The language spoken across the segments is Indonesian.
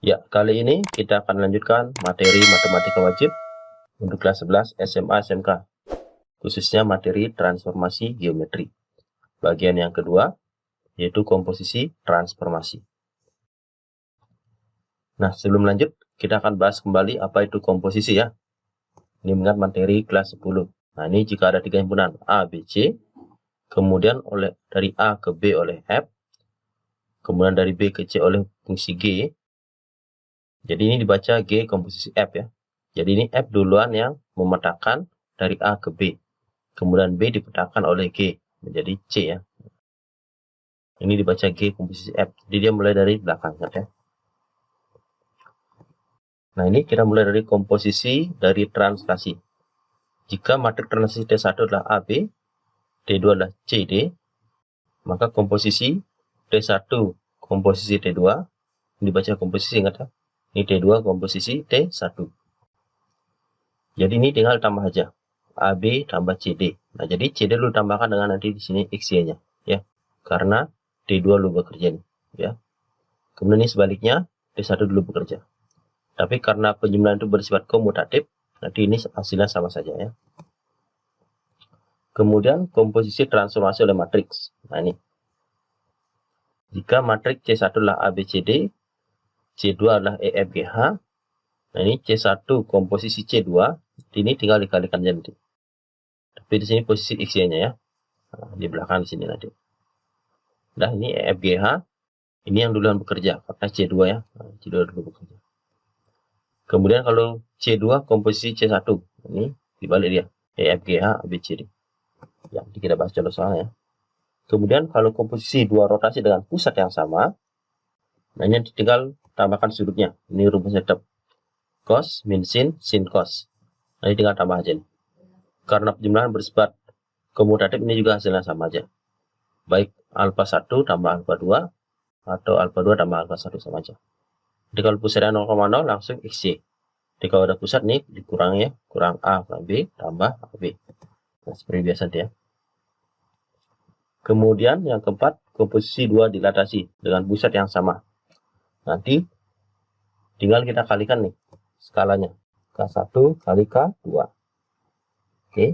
Ya, kali ini kita akan lanjutkan materi matematika wajib untuk kelas 11 SMA SMK, khususnya materi transformasi geometri. Bagian yang kedua, yaitu komposisi transformasi. Nah, sebelum lanjut, kita akan bahas kembali apa itu komposisi ya. Ini mengingat materi kelas 10. Nah, ini jika ada 3 himpunan A, B, C, kemudian dari A ke B oleh F, kemudian dari B ke C oleh fungsi G. Jadi ini dibaca G komposisi F ya. Jadi ini F duluan yang memetakan dari A ke B. Kemudian B dipetakan oleh G menjadi C ya. Ini dibaca G komposisi F. Jadi dia mulai dari belakang ya. Nah ini kita mulai dari komposisi dari translasi. Jika matriks translasi T1 adalah AB, T2 adalah CD, maka komposisi T1 komposisi T2 dibaca komposisi, ingat ya. Ini T2 komposisi T1. Jadi ini tinggal tambah aja. AB tambah CD. Nah, jadi CD lu tambahkan dengan nanti di sini XY-nya ya. Karena T2 lu bekerja nih ya. Kemudian ini sebaliknya T1 dulu bekerja. Tapi karena penjumlahan itu bersifat komutatif, nanti ini hasilnya sama saja ya. Kemudian komposisi transformasi oleh matriks. Nah, ini. Jika matriks C1 adalah ABCD, C2 adalah EFGH. Nah, ini C1 komposisi C2, ini tinggal dikalikan aja nanti. Tapi di sini posisi XY-nya ya. Nah, di belakang di sini nanti. Nah, ini EFGH, ini yang duluan bekerja, karena C2 ya. Nah, C2 dulu bekerja. Kemudian kalau C2 komposisi C1, ini dibalik dia, EFGH ABCD. Ya, kita bahas contoh soalnya. Kemudian kalau komposisi dua rotasi dengan pusat yang sama, nah ini tinggal tambahkan sudutnya. Ini rumusnya tetap cos min sin cos. Nah, ini tinggal tambah aja nih. Karena penjumlahan bersifat komutatif, ini juga hasilnya sama aja. Baik alfa 1 tambah alfa 2 atau alfa 2 tambah alfa 1 sama aja. Jadi kalau pusatnya 0,0 langsung XY. Jadi kalau ada pusat nih dikurangi ya, kurang A kurang B tambah AB. Nah, seperti biasa dia. Kemudian yang keempat, komposisi 2 dilatasi dengan pusat yang sama. Nanti tinggal kita kalikan nih skalanya. K1 kali K2. Oke.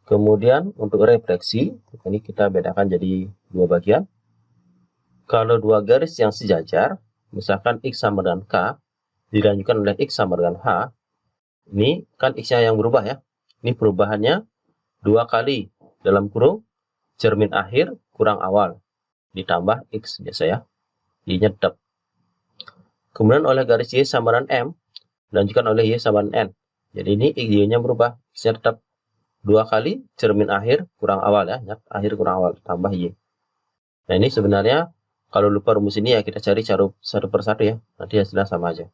Kemudian untuk refleksi, ini kita bedakan jadi dua bagian. Kalau dua garis yang sejajar, misalkan X sama dengan K, dilanjutkan oleh X sama dengan H, ini kan X-nya yang berubah ya. Ini perubahannya 2 kali dalam kurung cermin akhir kurang awal ditambah X biasa ya. Y-nya tetap. Kemudian oleh garis Y sama dengan M, dilanjutkan oleh Y sama dengan N. Jadi ini Y-nya berubah. X-nya tetap 2 kali cermin akhir kurang awal ya. Akhir kurang awal tambah Y. Nah ini sebenarnya kalau lupa rumus ini ya kita cari satu per satu ya. Nanti hasilnya sama aja.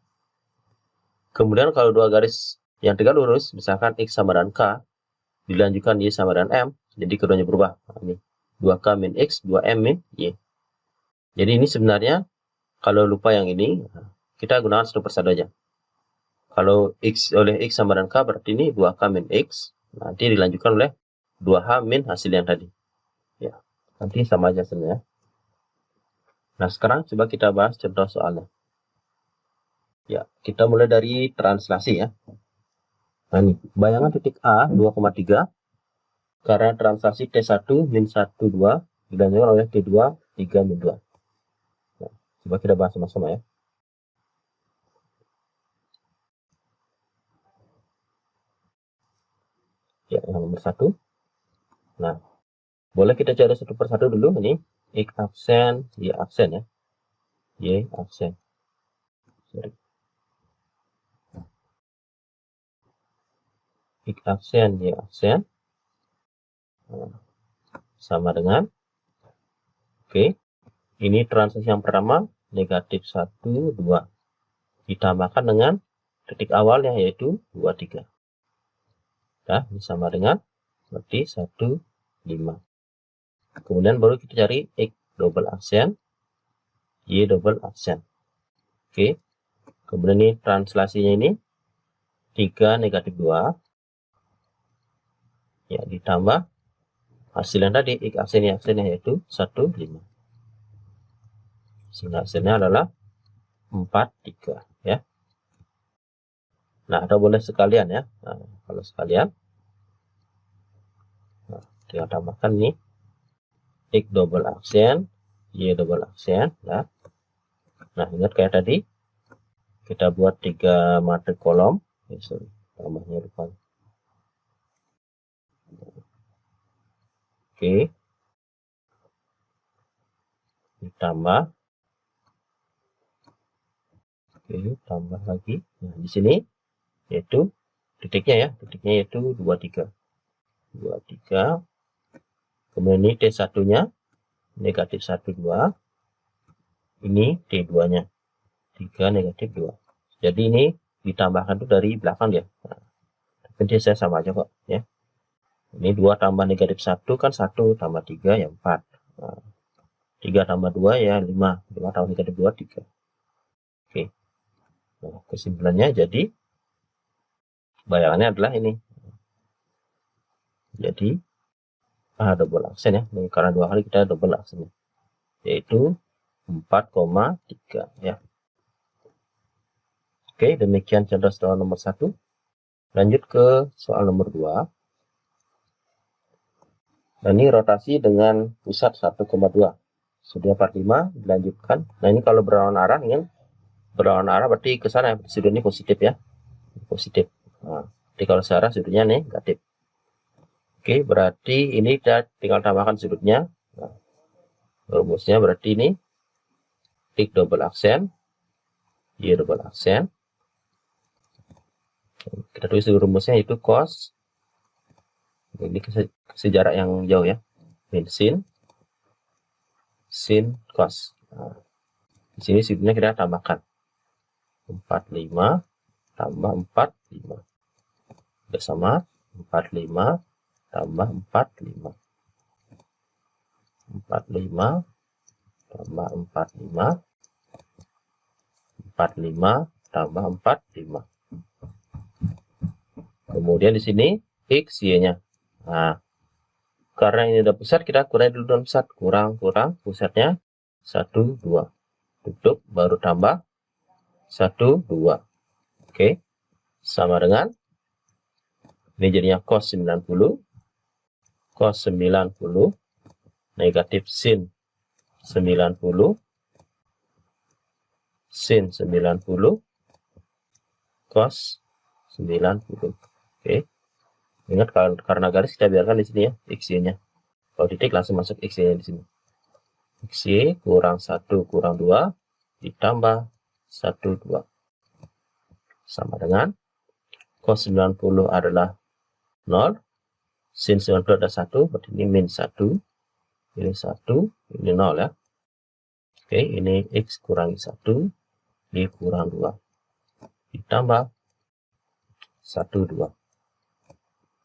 Kemudian kalau dua garis yang tegak lurus, misalkan X sama dengan K, dilanjutkan Y sama dengan M, jadi keduanya berubah. Nah, ini 2K min X, 2M min Y. Jadi ini sebenarnya kalau lupa yang ini, kita gunakan satu per satu aja. Kalau X oleh X sama dengan K, berarti ini 2K min X, nanti dilanjutkan oleh 2H min hasil yang tadi. Ya, nanti sama aja sebenarnya. Nah, sekarang coba kita bahas contoh soalnya. Ya, kita mulai dari translasi ya. Nah, ini bayangan titik A 2,3 karena translasi T1 min 1 2 dilanjutkan oleh T2 3 min 2. Nah, coba kita bahas sama-sama ya. Ya, yang nomor 1. Nah, boleh kita cari satu per satu dulu ini. X aksen, Y aksen ya. Y aksen. Sorry. X aksen, Y aksen. Nah, sama dengan. Oke. Ini translasi yang pertama, negatif 1, 2. Ditambahkan dengan titik awalnya yaitu 2, 3. Nah, ini sama dengan berarti 1, 5. Kemudian baru kita cari X double aksen, Y double aksen. Oke. Kemudian ini translasinya ini 3 negatif 2. Ya, ditambah hasil yang tadi X aksen Y aksennya yaitu 1, 5. Sehingga hasilnya adalah 4, 3 ya. Nah, atau boleh sekalian ya. Nah, kalau sekalian, nah, tinggal tambahkan nih X double aksen, Y double aksen ya. Nah, ingat kayak tadi kita buat 3 matriks kolom. Tambahnya lupa. Oke. Ditambah. Oke, tambah lagi. Nah, di sini yaitu titiknya ya. Titiknya yaitu 23. 23. Kemudian ini T1-nya negatif 1, 2. Ini T2-nya 3, negatif 2. Jadi ini ditambahkan tuh dari belakang ya. Nah, tapi saya sama aja kok ya. Ini 2 tambah negatif 1 kan 1 tambah 3 ya 4. Nah, 3 tambah 2 ya 5. 5 tambah negatif 2 3. Oke. Nah, kesimpulannya jadi bayangannya adalah ini. Jadi double aksen ya. Ini karena 2 kali kita double aksennya. Yaitu 4,3 ya. Oke, demikian contoh soal nomor 1. Lanjut ke soal nomor 2. Nah, ini rotasi dengan pusat 1,2. Sudah part 5 dilanjutkan. Nah, ini kalau berlawan arah ingin berlawan arah berarti ke sana sudut ini positif ya. Positif. Nah, jadi kalau searah sudutnya negatif. Oke, berarti ini kita tinggal tambahkan sudutnya. Nah, rumusnya berarti ini X double aksen, Y double aksen. Kita tulis rumusnya itu cos. Ini kasih jarak yang jauh ya. Min sin cos. Nah, di sini sudutnya kita tambahkan 45 tambah 45. Sudah sama 45 tambah 45. 45 tambah 45. 45 tambah 45. Kemudian di sini X, Y-nya. Nah, karena ini udah pusat, kita kurangi dulu dengan pusat. Kurang pusatnya 1, 2. Tutup, baru tambah 1, 2. Oke, sama dengan ini jadinya cos 90. Cos 90 negatif sin 90. Sin 90 cos 90. Oke. Ingat karena garis kita biarkan di sini ya XY-nya. Kalau titik langsung masuk XY-nya di sini. XY kurang 1 kurang 2 ditambah 1 2 sama dengan cos 90 adalah 0. Sin 90 ada 1, berarti ini min 1. Ini 1, ini 0 ya. Oke, ini X kurangi 1, Y kurang 2 ditambah 1 2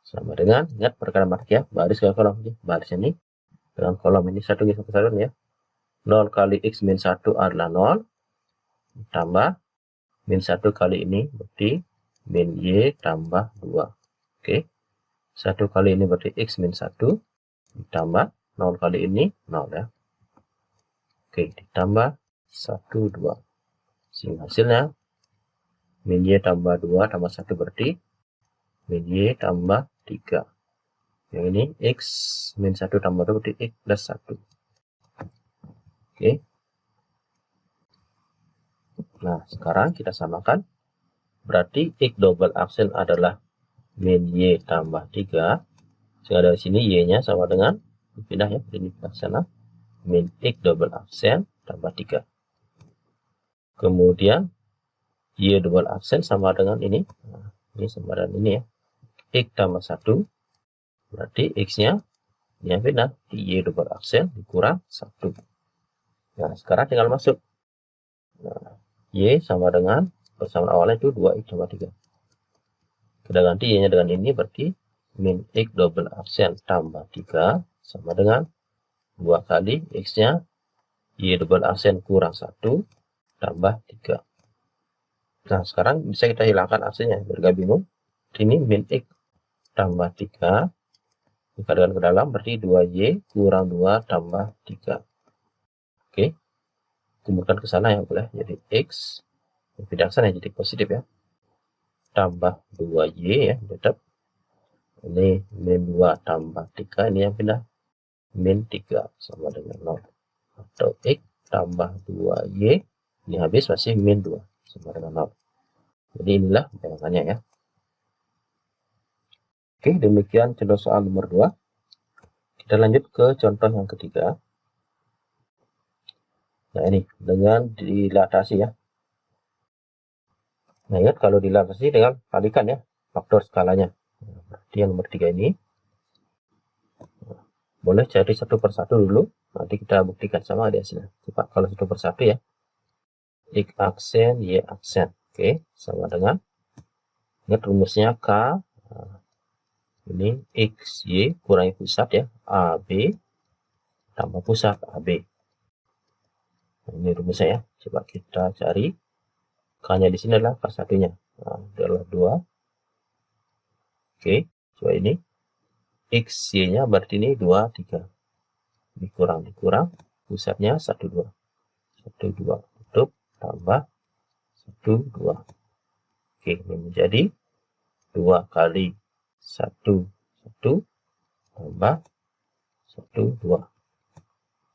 sama dengan, ingat perkara matematik ya, baris ke kolom ini, baris ini dengan kolom ini 1 ya. 0 kali X min 1 adalah 0 ditambah min 1 kali ini berarti min Y tambah 2. Oke, 1 kali ini berarti X min 1 ditambah 0 kali ini 0 ya. Oke, ditambah 1 2 sehingga hasilnya min Y tambah 2 tambah 1 berarti min Y tambah 3. Yang ini X min 1 tambah 2 berarti X plus 1. Oke. Nah, sekarang kita samakan. Berarti X double aksen adalah min Y tambah 3. Sehingga dari sini Y-nya sama dengan, pindah ya, ini ke sana. Min X double aksen tambah 3. Kemudian, Y double aksen sama dengan ini. Nah, ini sama dengan ini ya. X tambah 1. Berarti X-nya yang pindah di Y double aksen dikurang 1. Nah, sekarang tinggal masuk. Nah, Y sama dengan persamaan awalnya itu 2X tambah 3. Kita ganti Y-nya dengan ini berarti min X double aksen tambah 3 sama dengan 2 kali X-nya Y double aksen kurang 1 tambah 3. Nah, sekarang bisa kita hilangkan aksennya biar gak bingung. Ini min X tambah 3 dikalikan ke dalam berarti 2Y kurang 2 tambah 3. Oke. kumpulkan ke sana ya boleh. Jadi X pindah ke sana jadi positif ya. Tambah 2Y ya tetap. Ini min 2 tambah 3, ini yang pindah min 3 sama dengan 0. Atau X tambah 2Y, ini habis masih min 2 sama dengan 0. Jadi inilah bayangannya ya. Oke, demikian contoh soal nomor 2. Kita lanjut ke contoh yang ketiga. Nah ini, dengan dilatasi ya. Nah ingat kalau dilatasi dengan kalikan ya, faktor skalanya. Berarti yang nomor 3 ini. Boleh cari satu persatu dulu, nanti kita buktikan sama di hasilnya. Coba kalau satu persatu ya. X aksen, Y aksen. Oke, sama dengan, ingat rumusnya K. Nah, ini X, Y kurangi pusat ya, AB tambah pusat AB. Nah, ini rumusnya ya. Coba kita cari. K-nya di sini adalah K1-nya. Nah, adalah 2. Oke, coba ini. X, Y-nya berarti ini 2, 3. Dikurang, pusatnya 1, 2. 1, 2, tutup, tambah 1, 2. Oke, ini menjadi 2 kali 1, 1, tambah 1, 2.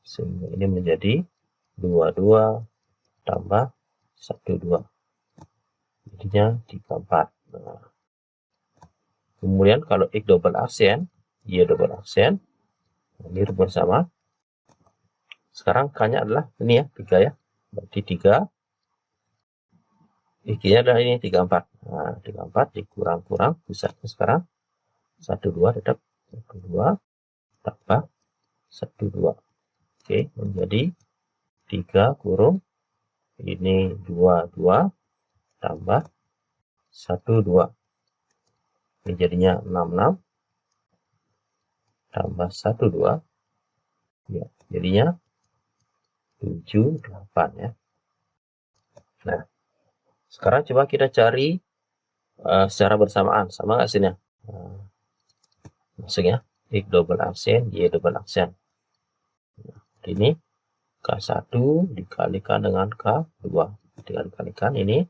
Sehingga ini menjadi 2, 2, tambah 1, 2. Jadinya 3, 4. Nah, kemudian kalau X double aksen, Y double aksen, ini rumus sama. Sekarang K-nya adalah ini ya, 3 ya. Berarti 3. X-nya adalah ini 3, 4. Nah, 3, 4 dikurang-kurang, pusatnya sekarang 1, 2 tetap 1, 2 tambah 1, 2. Oke, menjadi 3 kurung ini 2, 2 tambah 1, 2. Ini jadinya 6, 6 tambah 1, 2. Ya, jadinya 7, 8 ya. Nah, sekarang coba kita cari secara bersamaan. Sama nggak sini? Maksudnya X double aksen, Y double aksen. Nah, ini K1 dikalikan dengan K2. Dikalikan ini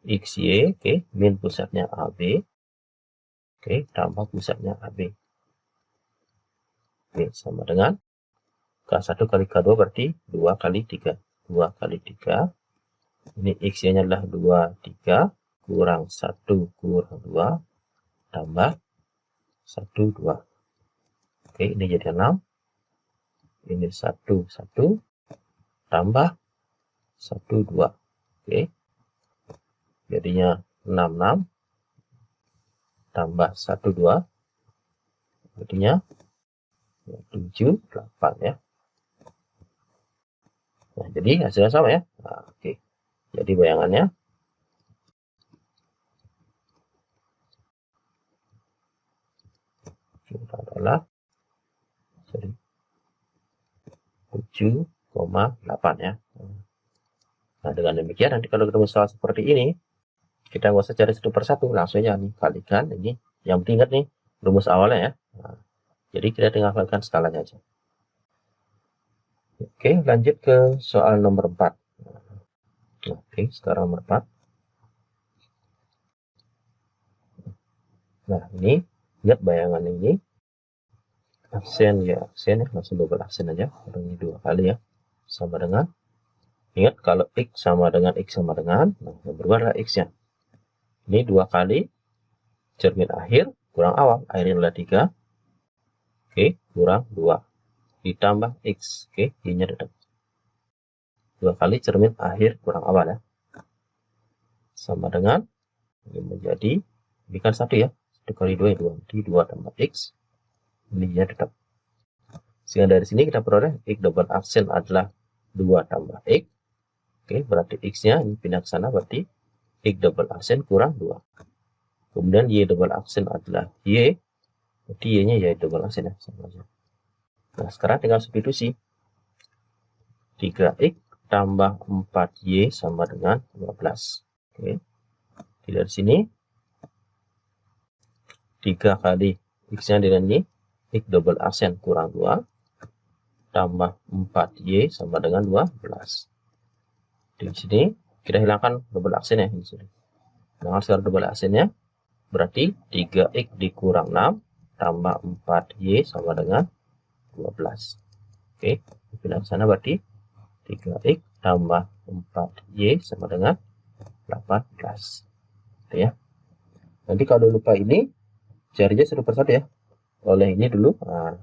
XY, oke, min pusatnya AB. Oke, tambah pusatnya AB. Oke, sama dengan K1 kali K2 berarti 2 kali 3. 2 kali 3. Ini X-nya adalah 2, 3. Kurang 1, kurang 2. Tambah 1, 2. Oke, ini jadi 6. Ini 1, 1. Tambah 1, 2. Oke. Jadinya 6, 6. Tambah 1, 2. Jadinya 7, 8 ya. Nah, jadi hasilnya sama ya. Nah, oke. Jadi bayangannya kita adalah 7,8 ya. Nah, dengan demikian nanti kalau ketemu soal seperti ini, kita nggak usah cari satu persatu, langsung aja nih kalikan ini. Yang penting ingat nih rumus awalnya ya. Nah, jadi kita tinggal kalikan skalanya aja. Oke, lanjut ke soal nomor 4. Oke, sekarang nomor 4. Nah, ini lihat bayangan ini. Aksen ya, aksen ya, langsung double aksen aja. Ini 2 kali ya. Sama dengan, ingat kalau X sama dengan X sama dengan, nah yang berubah adalah X-nya. Ini 2 kali cermin akhir kurang awal, akhirnya adalah 3. Oke, kurang 2. Ditambah X, oke, Y-nya tetap. 2 kali cermin akhir kurang awal ya. Sama dengan, ini menjadi, ini kan 1 ya. 1 kali 2 ya 2. Jadi 2 tambah X, ini Y-nya tetap. Sehingga dari sini kita peroleh X double aksen adalah 2 tambah X. Oke, berarti X-nya ini pindah ke sana, berarti X double aksen kurang 2. Kemudian Y double aksen adalah Y. Berarti Y-nya Y double aksen ya. Sama aja. Nah, sekarang tinggal substitusi. 3X tambah 4Y sama dengan 15. Oke. Dari sini 3 kali X-nya dengan Y. X double aksen kurang 2. Tambah 4Y sama dengan 12. Di sini kita hilangkan double aksen ya di sini. Dengan sekarang double aksennya berarti 3x dikurang 6 tambah 4y sama dengan 12. Oke, pindah ke sana berarti 3x tambah 4y sama dengan 18. Gitu ya. Nanti kalau lupa ini carinya satu persatu ya. Oleh ini dulu. Nah,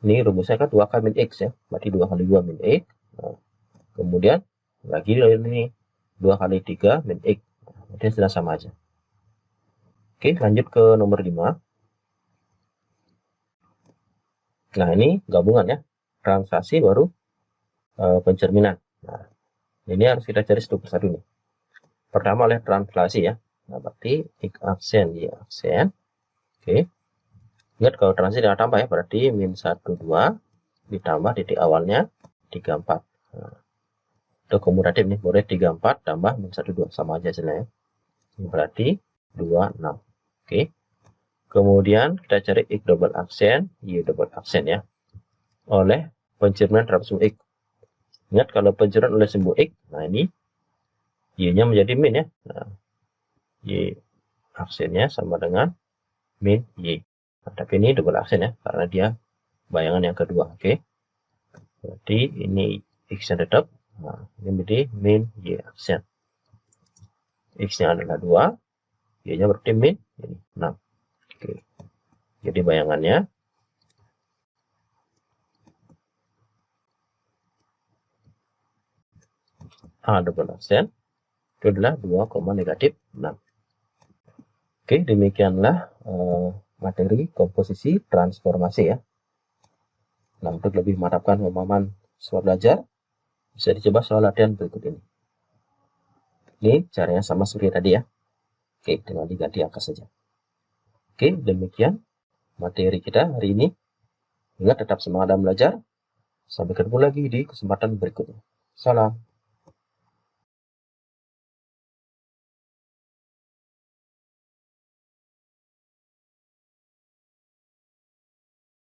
ini rumusnya kan 2k min x ya. Berarti 2 kali 2 min x. Nah, kemudian lagi ini 2 kali 3 min x. Berarti sudah sama aja. Oke, lanjut ke nomor 5. Nah, ini gabungan ya. Translasi baru pencerminan. Nah, ini harus kita cari satu persatu nih. Pertama oleh translasi ya. Nah, berarti x aksen, y aksen. Oke. Ingat kalau translasi dengan tambah ya, berarti min 1, 2 ditambah titik awalnya 3, 4. Nah, itu komutatif nih, boleh 3, 4 tambah min 1, 2. Sama aja hasilnya ya. Ini berarti 2, 6. Oke. Kemudian kita cari x double aksen, y double aksen ya. Oleh pencerminan terhadap sumbu x. Ingat kalau pencerminan oleh sumbu x, nah ini y-nya menjadi min ya. Nah, y aksennya sama dengan min y. Nah, tapi ini double aksen ya, karena dia bayangan yang kedua. Oke. Berarti ini x-nya tetap. Nah, ini menjadi min y aksen. X-nya adalah 2, y-nya berarti min ini 6. Oke. Jadi bayangannya A double aksen itu adalah 2, negatif 6. Oke, demikianlah materi komposisi transformasi ya. Nah, untuk lebih memantapkan pemahaman soal belajar, bisa dicoba soal latihan berikut ini. Ini caranya sama seperti tadi ya. Oke, tinggal diganti angka saja. Oke, demikian materi kita hari ini. Ingat tetap semangat dalam belajar. Sampai ketemu lagi di kesempatan berikutnya. Salam.